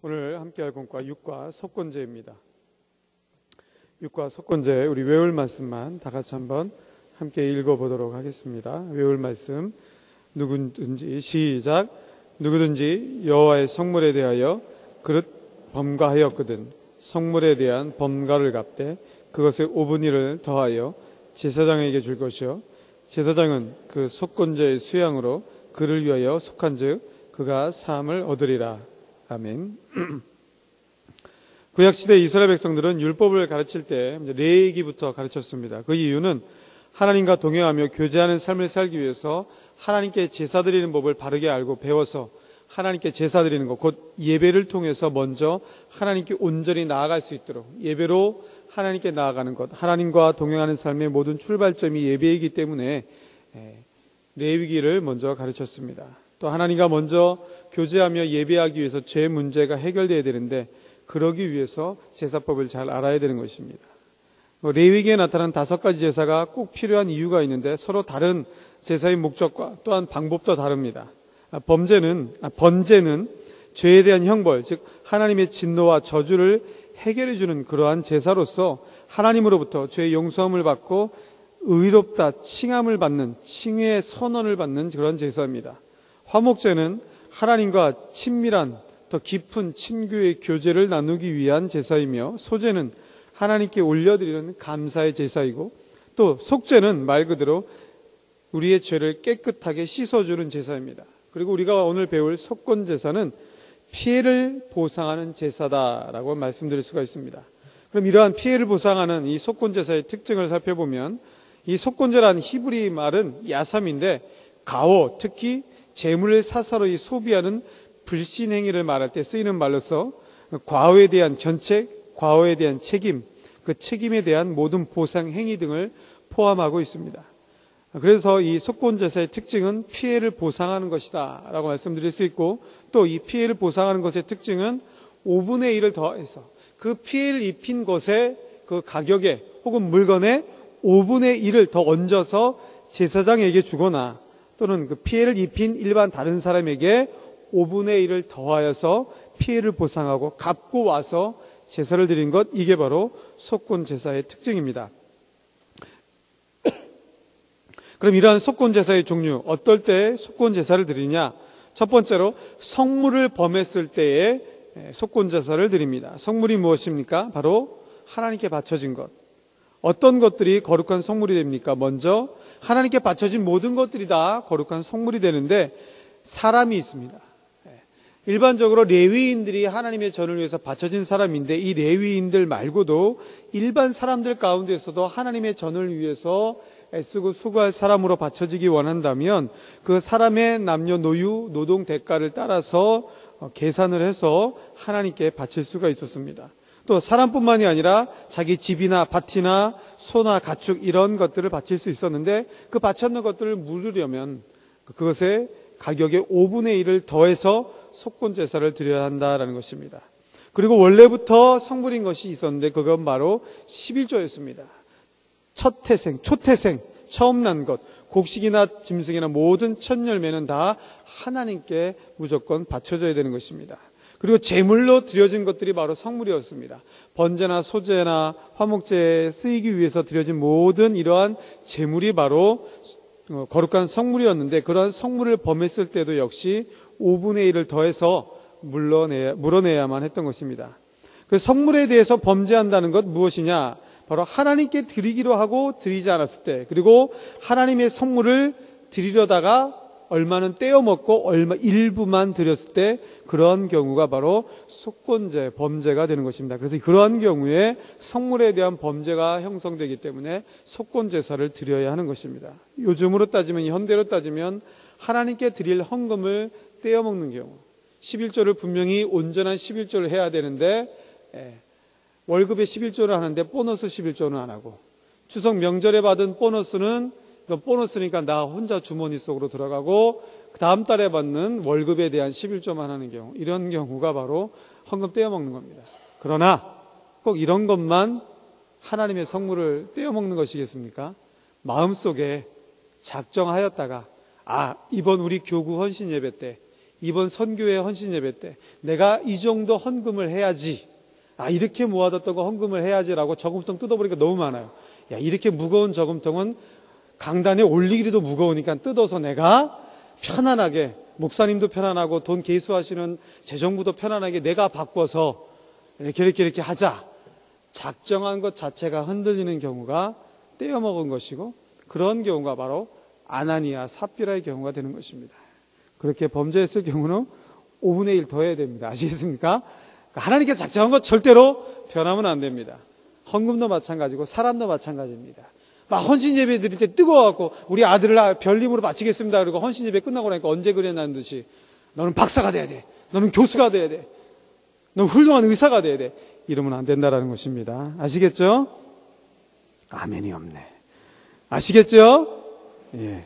오늘 함께할 본과 육과 속건제입니다. 육과 속건제 우리 외울 말씀만 다 같이 한번 함께 읽어보도록 하겠습니다. 외울 말씀 누구든지 시작. 누구든지 여호와의 성물에 대하여 그릇 범가하였거든 성물에 대한 범가를 갚되 그것에 5분의 1을 더하여 제사장에게 줄 것이요 제사장은 그 속건제의 수양으로 그를 위하여 속한즉 그가 사함을 얻으리라. 아멘. 구약시대 이스라엘 백성들은 율법을 가르칠 때 레위기부터 가르쳤습니다. 그 이유는 하나님과 동행하며 교제하는 삶을 살기 위해서 하나님께 제사 드리는 법을 바르게 알고 배워서 하나님께 제사 드리는 것, 곧 예배를 통해서 먼저 하나님께 온전히 나아갈 수 있도록 예배로 하나님께 나아가는 것, 하나님과 동행하는 삶의 모든 출발점이 예배이기 때문에 레위기를 먼저 가르쳤습니다. 또 하나님과 먼저 교제하며 예배하기 위해서 죄 문제가 해결되어야 되는데 그러기 위해서 제사법을 잘 알아야 되는 것입니다. 레위기에 나타난 5가지 제사가 꼭 필요한 이유가 있는데 서로 다른 제사의 목적과 또한 방법도 다릅니다. 번제는 죄에 대한 형벌, 즉 하나님의 진노와 저주를 해결해 주는 그러한 제사로서 하나님으로부터 죄의 용서함을 받고 의롭다 칭함을 받는 칭의의 선언을 받는 그런 제사입니다. 화목제는 하나님과 친밀한 더 깊은 친교의 교제를 나누기 위한 제사이며 소제는 하나님께 올려드리는 감사의 제사이고 또 속제는 말 그대로 우리의 죄를 깨끗하게 씻어주는 제사입니다. 그리고 우리가 오늘 배울 속건제사는 피해를 보상하는 제사다라고 말씀드릴 수가 있습니다. 그럼 이러한 피해를 보상하는 이 속건제사의 특징을 살펴보면 이 속건제라는 히브리 말은 야삼인데 가오, 특히 재물을 사사로이 소비하는 불신행위를 말할 때 쓰이는 말로서 과오에 대한 견책, 과오에 대한 책임, 그 책임에 대한 모든 보상 행위 등을 포함하고 있습니다. 그래서 이 속건제사의 특징은 피해를 보상하는 것이다 라고 말씀드릴 수 있고 또 이 피해를 보상하는 것의 특징은 5분의 1을 더해서 그 피해를 입힌 것의 그 가격에 혹은 물건에 5분의 1을 더 얹어서 제사장에게 주거나 또는 그 피해를 입힌 일반 다른 사람에게 5분의 1을 더하여서 피해를 보상하고 갚고 와서 제사를 드린 것, 이게 바로 속건제사의 특징입니다. 그럼 이러한 속건제사의 종류, 어떨 때 속건제사를 드리냐? 첫 번째로 성물을 범했을 때에 속건제사를 드립니다. 성물이 무엇입니까? 바로 하나님께 바쳐진 것. 어떤 것들이 거룩한 성물이 됩니까? 먼저 하나님께 바쳐진 모든 것들이 다 거룩한 성물이 되는데 사람이 있습니다. 일반적으로 레위인들이 하나님의 전을 위해서 바쳐진 사람인데 이 레위인들 말고도 일반 사람들 가운데서도 하나님의 전을 위해서 애쓰고 수고할 사람으로 바쳐지기 원한다면 그 사람의 남녀노유 노동 대가를 따라서 계산을 해서 하나님께 바칠 수가 있었습니다. 또 사람뿐만이 아니라 자기 집이나 밭이나 소나 가축 이런 것들을 바칠 수 있었는데 그 바쳤는 것들을 물으려면 그것의 가격의 5분의 1을 더해서 속건제사를 드려야 한다라는 것입니다. 그리고 원래부터 성물인 것이 있었는데 그건 바로 11조였습니다. 첫 태생, 초태생, 처음 난 것, 곡식이나 짐승이나 모든 첫 열매는 다 하나님께 무조건 바쳐져야 되는 것입니다. 그리고 제물로 드려진 것들이 바로 성물이었습니다. 번제나 소제나 화목제에 쓰이기 위해서 드려진 모든 이러한 제물이 바로 거룩한 성물이었는데 그러한 성물을 범했을 때도 역시 5분의 1을 더해서 물어내야만 했던 것입니다. 그 성물에 대해서 범죄한다는 것 무엇이냐? 바로 하나님께 드리기로 하고 드리지 않았을 때, 그리고 하나님의 성물을 드리려다가 얼마는 떼어먹고 일부만 드렸을 때 그런 경우가 바로 속건제, 범죄가 되는 것입니다. 그래서 그러한 경우에 성물에 대한 범죄가 형성되기 때문에 속건제사를 드려야 하는 것입니다. 요즘으로 따지면, 현대로 따지면 하나님께 드릴 헌금을 떼어먹는 경우, 11조를 분명히 온전한 11조를 해야 되는데 월급에 11조를 하는데 보너스 11조는 안 하고, 추석 명절에 받은 보너스는 보너스니까 나 혼자 주머니 속으로 들어가고 그 다음 달에 받는 월급에 대한 11조만 하는 경우, 이런 경우가 바로 헌금 떼어먹는 겁니다. 그러나 꼭 이런 것만 하나님의 성물을 떼어먹는 것이겠습니까? 마음속에 작정하였다가 이번 우리 교구 헌신 예배 때 이번 선교회 헌신 예배 때 내가 이 정도 헌금을 해야지, 이렇게 모아뒀던 거 헌금을 해야지라고 저금통 뜯어보니까 너무 많아요. 이렇게 무거운 저금통은 강단에 올리기도 무거우니까 뜯어서 내가 편안하게, 목사님도 편안하고 돈 계수하시는 재정부도 편안하게 내가 바꿔서 이렇게 하자. 작정한 것 자체가 흔들리는 경우가 떼어먹은 것이고, 그런 경우가 바로 아나니아 삽비라의 경우가 되는 것입니다. 그렇게 범죄했을 경우는 5분의 1 더 해야 됩니다. 아시겠습니까? 하나님께 작정한 것 절대로 변하면 안 됩니다. 헌금도 마찬가지고 사람도 마찬가지입니다. 막 헌신 예배 드릴 때 뜨거워갖고 우리 아들을 별님으로 바치겠습니다. 그리고 헌신 예배 끝나고 나니까 언제 그랬냐는 듯이 너는 박사가 돼야 돼. 너는 교수가 돼야 돼. 너는 훌륭한 의사가 돼야 돼. 이러면 안 된다라는 것입니다. 아시겠죠? 아멘이 없네. 아시겠죠? 예.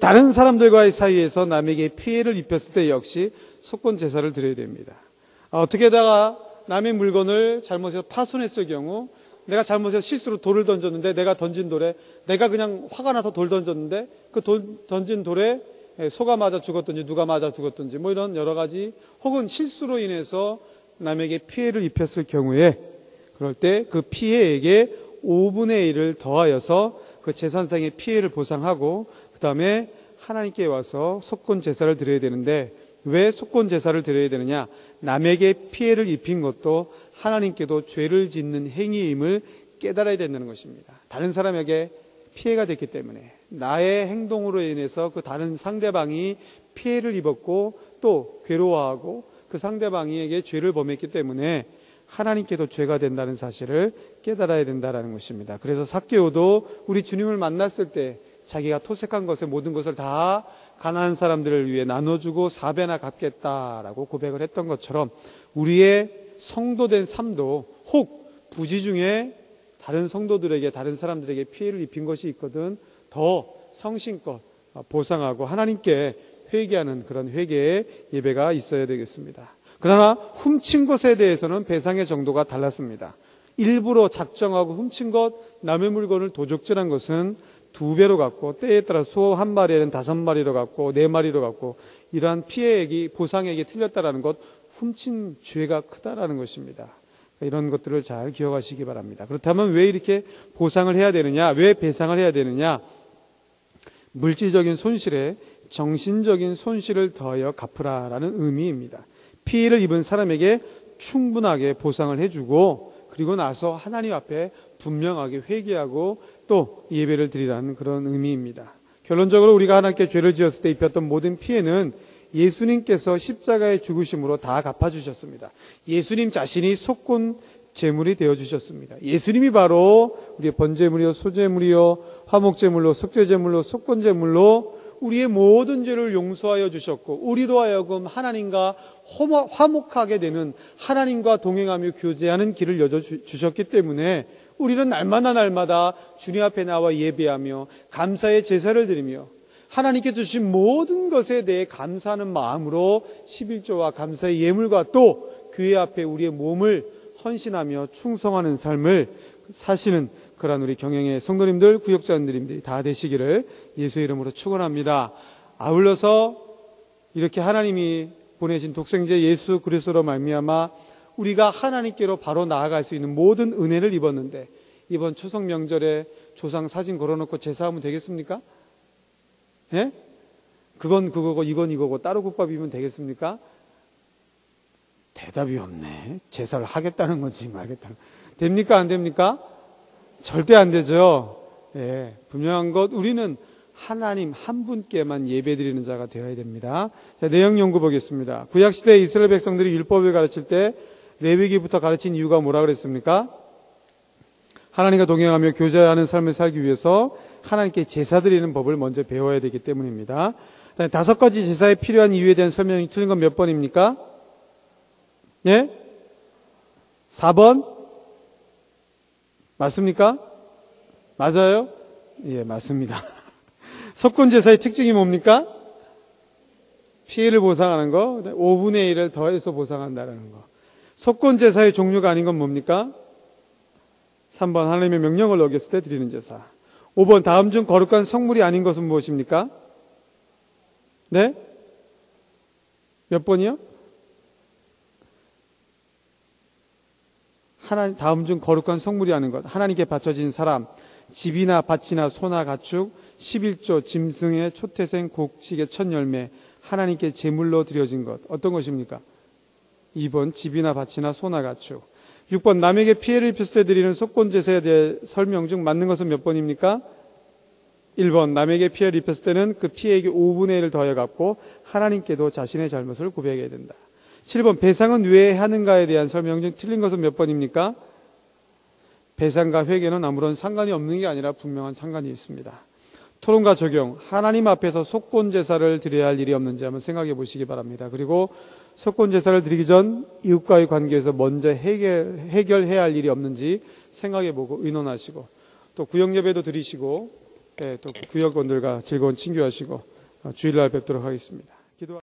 다른 사람들과의 사이에서 남에게 피해를 입혔을 때 역시 속건 제사를 드려야 됩니다. 어떻게다가 남의 물건을 잘못해서 파손했을 경우, 내가 잘못해서 실수로 돌을 던졌는데, 내가 던진 돌에, 내가 그냥 화가 나서 돌 던졌는데 그 던진 돌에 소가 맞아 죽었든지 누가 맞아 죽었든지 뭐 이런 여러 가지, 혹은 실수로 인해서 남에게 피해를 입혔을 경우에, 그럴 때 그 피해에게 5분의 1을 더하여서 그 재산상의 피해를 보상하고 그 다음에 하나님께 와서 속건 제사를 드려야 되는데, 왜 속건 제사를 드려야 되느냐? 남에게 피해를 입힌 것도 하나님께도 죄를 짓는 행위임을 깨달아야 된다는 것입니다. 다른 사람에게 피해가 됐기 때문에, 나의 행동으로 인해서 그 다른 상대방이 피해를 입었고 또 괴로워하고 그 상대방에게 죄를 범했기 때문에 하나님께도 죄가 된다는 사실을 깨달아야 된다는 것입니다. 그래서 삭개오도 우리 주님을 만났을 때 자기가 토색한 것의 모든 것을 다 가난한 사람들을 위해 나눠주고 4배나 갚겠다라고 고백을 했던 것처럼, 우리의 성도된 삶도 혹 부지 중에 다른 성도들에게, 다른 사람들에게 피해를 입힌 것이 있거든 더 성심껏 보상하고 하나님께 회개하는 그런 회개의 예배가 있어야 되겠습니다. 그러나 훔친 것에 대해서는 배상의 정도가 달랐습니다. 일부러 작정하고 훔친 것, 남의 물건을 도적질한 것은 2배로 갚고, 때에 따라 소 1마리에는 5마리로 갚고 4마리로 갚고, 이러한 피해액이, 보상액이 틀렸다라는 것, 훔친 죄가 크다라는 것입니다. 이런 것들을 잘 기억하시기 바랍니다. 그렇다면 왜 이렇게 보상을 해야 되느냐? 왜 배상을 해야 되느냐? 물질적인 손실에 정신적인 손실을 더하여 갚으라라는 의미입니다. 피해를 입은 사람에게 충분하게 보상을 해주고, 그리고 나서 하나님 앞에 분명하게 회개하고 또 예배를 드리라는 그런 의미입니다. 결론적으로 우리가 하나님께 죄를 지었을 때 입혔던 모든 피해는 예수님께서 십자가의 죽으심으로 다 갚아주셨습니다. 예수님 자신이 속건 제물이 되어주셨습니다. 예수님이 바로 우리의 번제물이요, 소제물이요, 화목제물로, 속죄제물로, 속건제물로 우리의 모든 죄를 용서하여 주셨고, 우리로 하여금 하나님과 화목하게 되는, 하나님과 동행하며 교제하는 길을 여겨주셨기 때문에 우리는 날마다 주님 앞에 나와 예배하며 감사의 제사를 드리며 하나님께 주신 모든 것에 대해 감사하는 마음으로 11조와 감사의 예물과 또 교회 앞에 우리의 몸을 헌신하며 충성하는 삶을 사시는 그러한 우리 경영의 성도님들, 구역자님들이 다 되시기를 예수의 이름으로 축원합니다. 아울러서 이렇게 하나님이 보내신 독생자 예수 그리스도로 말미암아 우리가 하나님께로 바로 나아갈 수 있는 모든 은혜를 입었는데, 이번 추석 명절에 조상 사진 걸어놓고 제사하면 되겠습니까? 예? 그건 그거고 이건 이거고 따로 국밥이면 되겠습니까? 대답이 없네. 제사를 하겠다는 건지 말겠다는, 됩니까? 안 됩니까? 절대 안 되죠. 예, 분명한 것, 우리는 하나님 한 분께만 예배드리는 자가 되어야 됩니다. 자, 내용 연구 보겠습니다. 구약시대 이스라엘 백성들이 율법을 가르칠 때 레위기부터 가르친 이유가 뭐라 그랬습니까? 하나님과 동행하며 교제하는 삶을 살기 위해서 하나님께 제사 드리는 법을 먼저 배워야 되기 때문입니다. 5가지 제사에 필요한 이유에 대한 설명이 틀린 건 몇 번입니까? 예? 4번? 맞습니까? 맞아요? 예, 맞습니다. 속건제사의 특징이 뭡니까? 피해를 보상하는 거, 5분의 1을 더해서 보상한다는 거. 속건제사의 종류가 아닌 건 뭡니까? 3번, 하나님의 명령을 어겼을 때 드리는 제사. 5번, 다음 중 거룩한 성물이 아닌 것은 무엇입니까? 네? 몇 번이요? 다음 중 거룩한 성물이 하는 것. 하나님께 바쳐진 사람, 집이나 밭이나 소나 가축, 11조, 짐승의 초태생, 곡식의 첫 열매, 하나님께 제물로 드려진 것. 어떤 것입니까? 2번 집이나 밭이나 소나 가축. 6번 남에게 피해를 입혔을 때 드리는 속건제사에 대해 설명 중 맞는 것은 몇 번입니까? 1번 남에게 피해를 입혔을 때는 그 피해에게 5분의 1을 더해 갚고 하나님께도 자신의 잘못을 고백해야 된다. 7번 배상은 왜 하는가에 대한 설명 중 틀린 것은 몇 번입니까? 배상과 회개는 아무런 상관이 없는 게 아니라 분명한 상관이 있습니다. 토론과 적용, 하나님 앞에서 속건제사를 드려야 할 일이 없는지 한번 생각해 보시기 바랍니다. 그리고 속건제사를 드리기 전 이웃과의 관계에서 먼저 해결해야 할 일이 없는지 생각해 보고 의논하시고, 또 구역예배도 드리시고, 또 구역원들과 즐거운 친교하시고 주일날 뵙도록 하겠습니다.